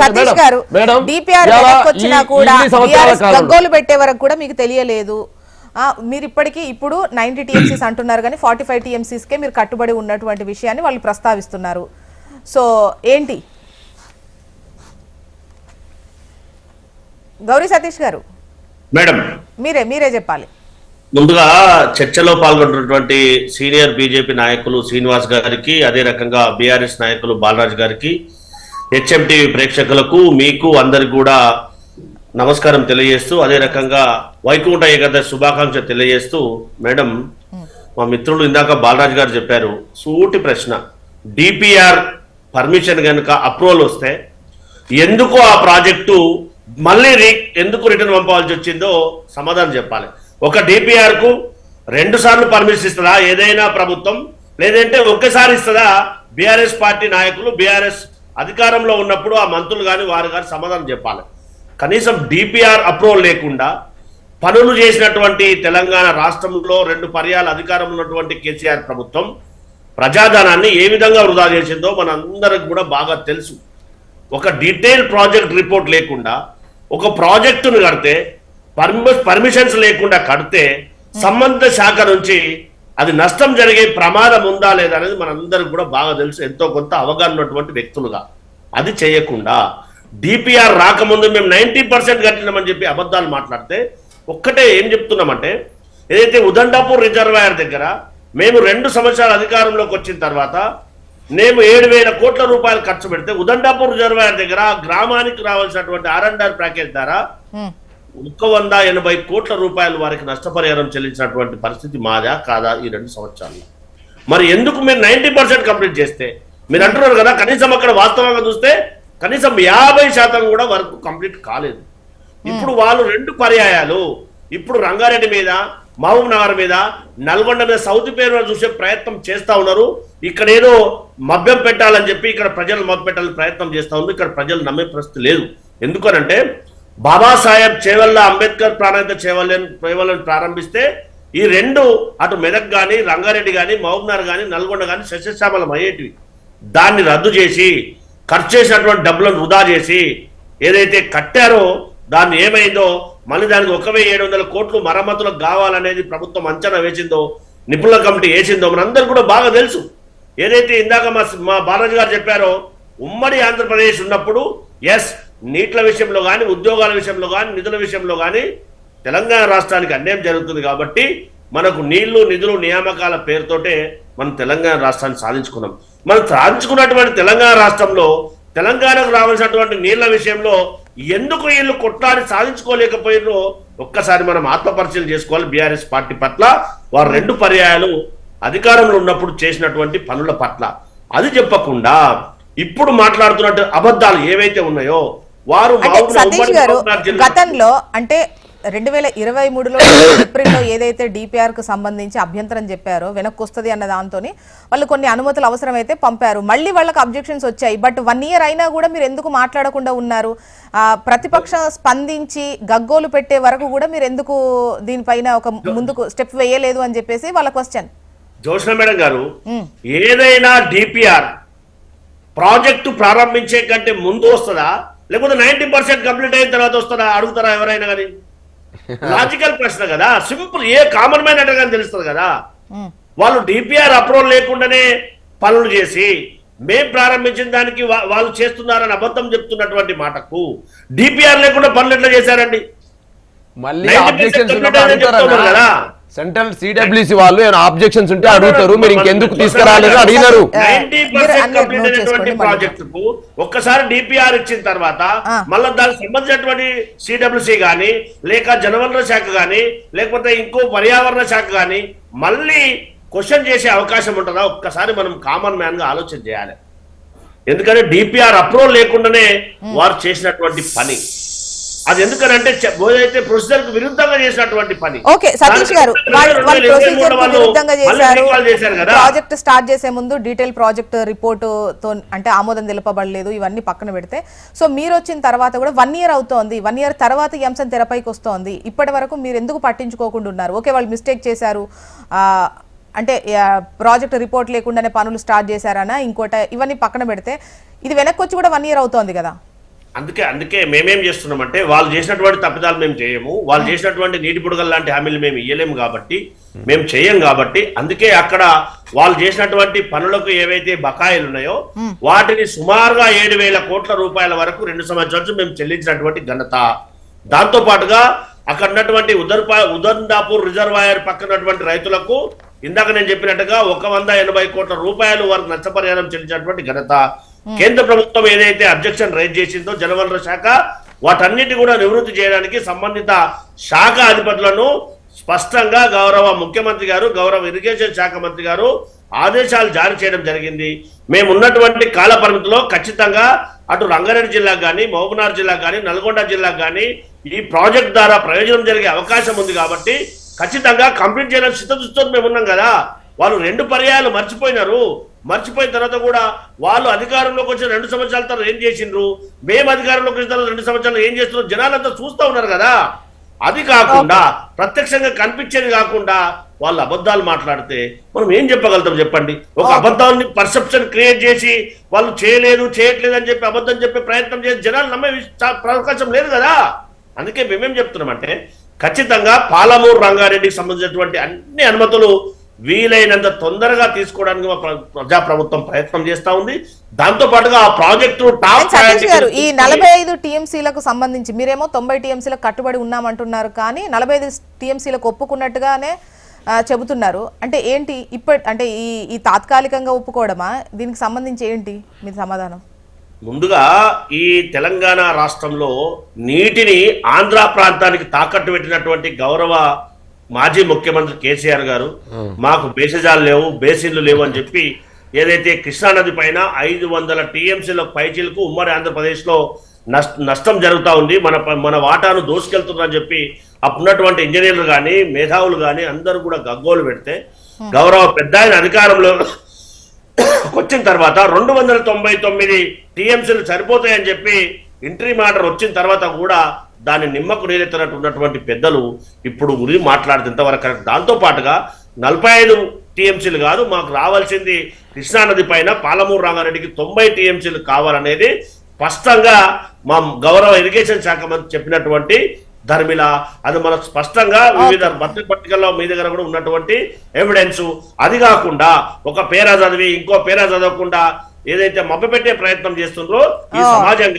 సతీష్ గారు డిపిఆర్ వచ్చినా కూడా గగ్గోలు పెట్టే వరకు కూడా మీకు తెలియలేదు. మీరు ఇప్పటికీ ఇప్పుడు 90 TMCs అంటున్నారు కానీ 45 TMCsకే మీరు కట్టుబడి ఉన్నటువంటి విషయాన్ని వాళ్ళు ప్రస్తావిస్తున్నారు. సో ఏంటి గౌరీ సతీష్ గారు? మేడం మీరే చెప్పాలి. ముందుగా చర్చలో పాల్గొన్నటువంటి సీనియర్ బీజేపీ నాయకులు శ్రీనివాస్ గారికి, అదే రకంగా బీఆర్ఎస్ నాయకులు బాలరాజ్ గారికి, హెచ్ఎంటీవీ ప్రేక్షకులకు, మీకు అందరికి కూడా నమస్కారం తెలియజేస్తూ, అదే రకంగా వైకుంఠ ఏకాదశి శుభాకాంక్ష తెలియజేస్తూ, మేడం మా మిత్రులు ఇందాక బాలరాజ్ గారు చెప్పారు, సూటి ప్రశ్న, డిపిఆర్ పర్మిషన్ కనుక అప్రూవల్ వస్తే ఎందుకు ఆ ప్రాజెక్టు మళ్ళీ ఎందుకు రిటర్న్ పంపవలసి వచ్చిందో సమాధానం చెప్పాలి. ఒక డిపిఆర్ కు 2 సార్లు పర్మిషన్ ఇస్తుందా ఏదైనా ప్రభుత్వం, లేదంటే ఒక్కసారి ఇస్తుందా? బీఆర్ఎస్ పార్టీ నాయకులు బీఆర్ఎస్ అధికారంలో ఉన్నప్పుడు ఆ మంత్రులు కానీ వారు కానీ సమాధానం చెప్పాలి. కనీసం డిపిఆర్ అప్రూవల్ లేకుండా పనులు చేసినటువంటి తెలంగాణ రాష్ట్రంలో 2 పర్యాల అధికారం ఉన్నటువంటి కేసీఆర్ ప్రభుత్వం ప్రజాధనాన్ని ఏ విధంగా వృధా చేసిందో మనందరికి కూడా బాగా తెలుసు. ఒక డీటెయిల్ ప్రాజెక్ట్ రిపోర్ట్ లేకుండా ఒక ప్రాజెక్టును కడితే, పర్మిషన్స్ లేకుండా కడితే సంబంధిత శాఖ నుంచి అది నష్టం జరిగే ప్రమాదం ఉందా లేదా అనేది మనందరికి కూడా బాగా తెలుసు, ఎంతో కొంత అవగాహన ఉన్నటువంటి వ్యక్తులుగా. అది చేయకుండా డిపిఆర్ రాకముందు మేము 90% కట్టినామని చెప్పి అబద్ధాలు మాట్లాడితే, ఒక్కటే ఏం చెప్తున్నామంటే, ఏదైతే ఉదండాపూర్ రిజర్వాయర్ దగ్గర మేము 2 సంవత్సరాల అధికారంలోకి వచ్చిన తర్వాత మేము 7,000 కోట్ల రూపాయలు ఖర్చు పెడితే ఉదండాపూర్ రిజర్వాయర్ దగ్గర గ్రామానికి రావాల్సినటువంటి R&R ప్యాకేజ్ ద్వారా 180 కోట్ల రూపాయలు వారికి నష్టపరిహారం చెల్లించినటువంటి పరిస్థితి మాదా కాదా ఈ 2 సంవత్సరాల్లో? మరి ఎందుకు మీరు 90% కంప్లీట్ చేస్తే, మీరు అంటున్నారు కదా కనీసం అక్కడ వాస్తవంగా చూస్తే కనీసం 50% కూడా వర్క్ కంప్లీట్ కాలేదు. ఇప్పుడు వాళ్ళు 2 పర్యాయాలు ఇప్పుడు రంగారెడ్డి మీద, మహబూబ్ నగర్ మీద, నల్గొండ మీద సౌత్ పేరు చూసే ప్రయత్నం చేస్తా ఉన్నారు. ఇక్కడ ఏదో మభ్యం పెట్టాలని చెప్పి ఇక్కడ ప్రజలు మభ్య పెట్టాలని ప్రయత్నం చేస్తా ఉన్నారు. ఇక్కడ ప్రజలు నమ్మే పరిస్థితి లేదు. ఎందుకనంటే బాబాసాహెబ్ చేవల్ల అంబేద్కర్ ప్రాణాయిత చేవలను ప్రారంభిస్తే ఈ 2 అటు మెదక్ కానీ, రంగారెడ్డి కానీ, మహబూబ్ నగర్ కానీ, నల్గొండ కానీ సస్యశ్యామలం అయ్యేటివి. దాన్ని రద్దు చేసి ఖర్చు చేసినటువంటి డబ్బులను వృధా చేసి ఏదైతే కట్టారో దాన్ని ఏమైందో మళ్ళీ దానికి 1,700 కోట్లు మరమ్మతులకు కావాలనేది ప్రభుత్వం అంచనా వేసిందో, నిపుణుల కమిటీ వేసిందో మనందరూ కూడా బాగా తెలుసు. ఏదైతే ఇందాక మా బాలాజీ గారు చెప్పారో, ఉమ్మడి ఆంధ్రప్రదేశ్ ఉన్నప్పుడు నీట్ల విషయంలో కానీ, ఉద్యోగాల విషయంలో కానీ, నిధుల విషయంలో కానీ తెలంగాణ రాష్ట్రానికి అన్యాయం జరుగుతుంది. కాబట్టి మనకు నీళ్లు, నిధులు, నియామకాల పేరుతోటే మనం తెలంగాణ రాష్ట్రాన్ని సాధించుకున్నాం. మనం సాధించుకున్నటువంటి తెలంగాణ రాష్ట్రంలో తెలంగాణకు రావాల్సినటువంటి నీళ్ల విషయంలో ఎందుకు వీళ్ళు కొట్లాడి సాధించుకోలేకపోయినో ఒక్కసారి మనం ఆత్మపరిశీలన చేసుకోవాలి. బీఆర్ఎస్ పార్టీ పట్ల వారు 2 పర్యాయాలు అధికారంలో ఉన్నప్పుడు చేసినటువంటి పనుల పట్ల అది చెప్పకుండా ఇప్పుడు మాట్లాడుతున్నట్టు అబద్ధాలు ఏవైతే ఉన్నాయో వారు సతీష్ గారు గతంలో అంటే 2023లో ఏప్రిల్లో ఏదైతే డిపిఆర్ కు సంబంధించి అభ్యంతరం చెప్పారో వెనక్కి వస్తుంది అన్న దాంతో వాళ్ళు కొన్ని అనుమతులు అవసరమైతే పంపారు. మళ్ళీ వాళ్ళకి అబ్జెక్షన్స్ వచ్చాయి. బట్ 1 year అయినా కూడా మీరు ఎందుకు మాట్లాడకుండా ఉన్నారు? ప్రతిపక్షం స్పందించి గగ్గోలు పెట్టే వరకు కూడా మీరు ఎందుకు దీనిపైన ఒక ముందుకు స్టెప్ వేయలేదు అని చెప్పేసి వాళ్ళ క్వశ్చన్. జోష్న మేడం గారు, ఏదైనా డిపిఆర్ ప్రాజెక్టు ప్రారంభించే కంటే ముందు వస్తుందా లేకపోతే 90% కంప్లీట్ అయిన తర్వాత వస్తుందా అడుగుతారా ఎవరైనా కానీ? లాజికల్ ప్రశ్న కదా, సింపుల్. ఏ కామన్ మ్యాన్ అంటే కానీ తెలుస్తుంది కదా. వాళ్ళు డిపిఆర్ అప్రూవల్ లేకుండానే పనులు చేసి మేం ప్రారంభించిన దానికి వాళ్ళు చేస్తున్నారని అబద్ధం చెప్తున్నటువంటి మాటకు డిపిఆర్ లేకుండా పనులు ఎట్లా చేశారండి? మళ్ళీ సెంట్రల్ సిడబ్ల్యూసి వాళ్ళు ఏమైనా ఆబ్జెక్షన్స్ ఉంటే అడుగుతారు, మీరు ఇంకెందుకు తీసుకురాలేదు అడిగినారు. 90% కంప్లీట్ అయినటువంటి ప్రాజెక్టుకు ఒక్కసారి డిపిఆర్ ఇచ్చిన తర్వాత మళ్ళీ దానికి సంబంధించినటువంటి సిడబ్ల్యూసి కానీ, లేక జలవనరుల శాఖ కానీ, లేకపోతే ఇంకో పర్యావరణ శాఖ కానీ మళ్ళీ క్వశ్చన్ చేసే అవకాశం ఉంటుందా? ఒక్కసారి మనం కామన్ మ్యాన్ గా ఆలోచన చేయాలి. ఎందుకంటే డిపిఆర్ అప్రూవల్ లేకుండానే వారు చేసినటువంటి పని అది. ఎందుకనంటే ఏదైతే ప్రొసీజర్ కు విరుద్ధంగా చేసినటువంటి పని. ఓకే సతీష్ గారు, ప్రాజెక్ట్ స్టార్ట్ చేసే ముందు డీటెయిల్ ప్రాజెక్ట్ రిపోర్ట్ తో అంటే ఆమోదం తెలుపబడలేదు, ఇవన్నీ పక్కన పెడితే సో మీరు వచ్చిన తర్వాత కూడా 1 year అవుతోంది. 1 year తర్వాత ఈ అంశం తెరపైకి వస్తోంది. ఇప్పటి వరకు మీరు ఎందుకు పట్టించుకోకుండా ఉన్నారు? ఓకే వాళ్ళు మిస్టేక్ చేశారు అంటే ప్రాజెక్ట్ రిపోర్ట్ లేకుండానే పనులు స్టార్ట్ చేశారనా ఇంకోట, ఇవన్నీ పక్కన పెడితే ఇది వెనక్కి వచ్చి కూడా 1 year అవుతోంది కదా. అందుకే మేమేం చేస్తున్నామంటే వాళ్ళు చేసినటువంటి తప్పిదాలు మేము చేయము, వాళ్ళు చేసినటువంటి నీటి బుడగలు లాంటి హామీలు మేము ఇయ్యలేము కాబట్టి, మేము చేయం కాబట్టి, అందుకే అక్కడ వాళ్ళు చేసినటువంటి పనులకు ఏవైతే బకాయిలు ఉన్నాయో వాటిని సుమారుగా 7,000 కోట్ల రూపాయల వరకు 2 సంవత్సరాలు మేము చెల్లించినటువంటి ఘనత. దాంతో పాటుగా అక్కడ ఉన్నటువంటి ఉదర్దాపూర్ రిజర్వాయర్ పక్కనటువంటి రైతులకు ఇందాక నేను చెప్పినట్టుగా 180 కోట్ల రూపాయలు వరకు నష్టపరిహారం చెల్లించినటువంటి ఘనత. కేంద్ర ప్రభుత్వం ఏదైతే అబ్జెక్షన్ రైజ్ చేసిందో జలవనరుల శాఖ, వాటన్నిటి కూడా నివృత్తి చేయడానికి సంబంధిత శాఖ అధిపతులను స్పష్టంగా గౌరవ ముఖ్యమంత్రి గారు, గౌరవ ఇరిగేషన్ శాఖ మంత్రి గారు ఆదేశాలు జారీ చేయడం జరిగింది. మేము ఉన్నటువంటి కాల పరిమితిలో ఖచ్చితంగా అటు రంగారెడ్డి జిల్లాకు కానీ, మహబూబ్నగర్ జిల్లాకు కానీ, నల్గొండ జిల్లాకు కానీ ఈ ప్రాజెక్ట్ ద్వారా ప్రయోజనం జరిగే అవకాశం ఉంది కాబట్టి ఖచ్చితంగా కంప్లీట్ చేయడానికి సిద్ధదృష్టితో మేము ఉన్నాం కదా. వాళ్ళు 2 పర్యాయాలు మర్చిపోయిన తర్వాత కూడా వాళ్ళు అధికారంలోకి వచ్చిన 2 సంవత్సరాల తర్వాత ఏం చేసిండ్రు, మేము అధికారంలోకి వచ్చిన తర్వాత 2 సంవత్సరాలు ఏం చేస్తున్నారు జనాలంతా చూస్తూ ఉన్నారు కదా. అది కాకుండా ప్రత్యక్షంగా కనిపించేది కాకుండా వాళ్ళు అబద్ధాలు మాట్లాడితే మనం ఏం చెప్పగలుగుతాం చెప్పండి. ఒక అబద్ధాన్ని పర్సెప్షన్ క్రియేట్ చేసి వాళ్ళు చేయట్లేదు అని చెప్పి అబద్ధం చెప్పే ప్రయత్నం చేసి జనాలు నమ్మే అవకాశం లేదు కదా. అందుకే మేమేం చెప్తున్నామంటే ఖచ్చితంగా పాలమూరు రంగారెడ్డికి సంబంధించినటువంటి అన్ని అనుమతులు వీలైనంత తొందరగా తీసుకోవడానికి ప్రజా ప్రభుత్వం ప్రయత్నం చేస్తా ఉంది. దాంతో పాటుగా ఆ ప్రాజెక్టు సతీష్ గారు, ఈ 45 టీఎంసీలకు సంబంధించి మీరేమో 90 టీఎంసీలకు కట్టుబడి ఉన్నామంటున్నారు, కానీ 45 టీఎంసీలకు ఒప్పుకున్నట్టుగానే చెబుతున్నారు. అంటే ఏంటి అంటే ఈ తాత్కాలికంగా ఒప్పుకోవడమా? దీనికి సంబంధించి ఏంటి మీ సమాధానం? ముందుగా ఈ తెలంగాణ రాష్ట్రంలో నీటిని ఆంధ్ర ప్రాంతానికి తాకట్టు పెట్టినటువంటి గౌరవ మాజీ ముఖ్యమంత్రి కేసీఆర్ గారు మాకు బేసిజాలు లేవు, బేసిన్లు లేవు అని చెప్పి ఏదైతే కృష్ణానది పైన 500 టీఎంసీల పైచీలకు ఉమ్మడి ఆంధ్రప్రదేశ్ లో నష్టం జరుగుతూ ఉంది, మన వాటాను దోసుకెళ్తుందని చెప్పి అప్పుడున్నటువంటి ఇంజనీర్లు కానీ, మేధావులు కానీ అందరూ కూడా గగ్గోలు పెడితే గౌరవ పెద్ద ఆయన అధికారంలో వచ్చిన తర్వాత 299 టీఎంసీలు సరిపోతాయని చెప్పి ఇంటరీమ్ ఆర్డర్ వచ్చిన తర్వాత కూడా దాన్ని నిమ్మకు నీరెత్తినట్టు ఉన్నటువంటి పెద్దలు ఇప్పుడు ఉరి మాట్లాడితే ఇంతవరకు కరెక్ట్. దాంతో పాటుగా 45 టీఎంసీలు కాదు, మాకు రావాల్సింది కృష్ణానది పైన పాలమూరు రంగారెడ్డికి 90 టీఎంసీలు కావాలనేది స్పష్టంగా మా గౌరవ ఇరిగేషన్ శాఖ మంత్రి చెప్పినటువంటి ధర్మిల. అది మనకు స్పష్టంగా వివిధ పత్రికల్లో మీ దగ్గర కూడా ఉన్నటువంటి ఎవిడెన్స్. అది కాకుండా ఒక పేరా చదివి ఇంకో పేరా చదవకుండా ఏదైతే మభ్యపెట్టే ప్రయత్నం చేస్తుండ్రో ఈ సమాజం